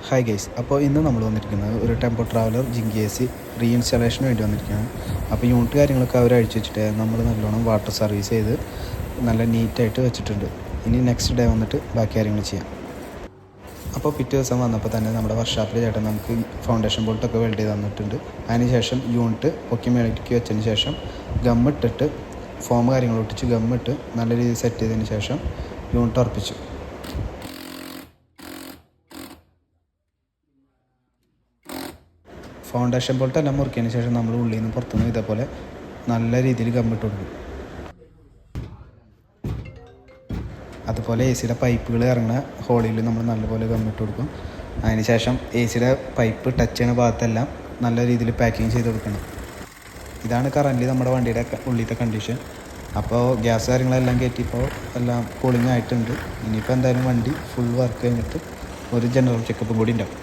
Hi guys, അപ്പോൾ ഇന്ന് നമ്മൾ വന്നിരിക്കുന്നത് ഒരു ടെമ്പോ ട്രാവലർ ജിങ്കി എ സി റീഇൻസ്റ്റാളേഷന് വേണ്ടി വന്നിരിക്കുകയാണ്. അപ്പോൾ യൂണിറ്റ് കാര്യങ്ങളൊക്കെ അവർ അഴിച്ചു വെച്ചിട്ട് നമ്മൾ നല്ലോണം വാട്ടർ സർവീസ് ചെയ്ത് നല്ല നീറ്റായിട്ട് വെച്ചിട്ടുണ്ട്. ഇനി നെക്സ്റ്റ് ഡേ വന്നിട്ട് ബാക്കി കാര്യങ്ങൾ ചെയ്യാം. അപ്പോൾ പിറ്റേ ദിവസം വന്നപ്പോൾ തന്നെ നമ്മുടെ വർക്ക്ഷോപ്പിൽ ചേട്ടൻ നമുക്ക് ഫൗണ്ടേഷൻ ബോൾട്ടൊക്കെ വെൽഡ് ചെയ്ത് തന്നിട്ടുണ്ട്. അതിനുശേഷം യൂണിറ്റ് പൊക്കി മേടിക്കി വെച്ചതിന് ശേഷം ഗമ്മിട്ടിട്ട് ഫോം കാര്യങ്ങൾ ഒട്ടിച്ച് ഗമ്മിട്ട് നല്ല രീതിയിൽ സെറ്റ് ചെയ്തതിന് ശേഷം യൂണിറ്റ് ഉറപ്പിച്ചു. ഫൗണ്ടേഷൻ ബോൾട്ട് എല്ലാം മുറിക്കിയതിന് ശേഷം നമ്മൾ ഉള്ളിൽ നിന്ന് പുറത്തുനിന്ന് ഇതേപോലെ നല്ല രീതിയിൽ ഗമ്മിട്ട് കൊടുക്കും. അതുപോലെ എ സിയുടെ പൈപ്പുകൾ ഇറങ്ങുന്ന ഹോളിൽ നമ്മൾ നല്ലപോലെ ഗമ്മിട്ട് കൊടുക്കും. അതിനുശേഷം എ സിയുടെ പൈപ്പ് ടച്ച് ചെയ്യുന്ന ഭാഗത്തെല്ലാം നല്ല രീതിയിൽ പാക്കിങ് ചെയ്ത് കൊടുക്കണം. ഇതാണ് കറൻ്റ് നമ്മുടെ വണ്ടിയുടെ ഉള്ളിലത്തെ കണ്ടീഷൻ. അപ്പോൾ ഗ്യാസ് കാര്യങ്ങളെല്ലാം കയറ്റിയപ്പോൾ എല്ലാം കൂളിംഗ് ആയിട്ടുണ്ട്. ഇനിയിപ്പോൾ എന്തായാലും വണ്ടി ഫുൾ വർക്ക് കഴിഞ്ഞിട്ട് ഒരു ജനറൽ ചെക്കപ്പും കൂടി ഉണ്ടാവും.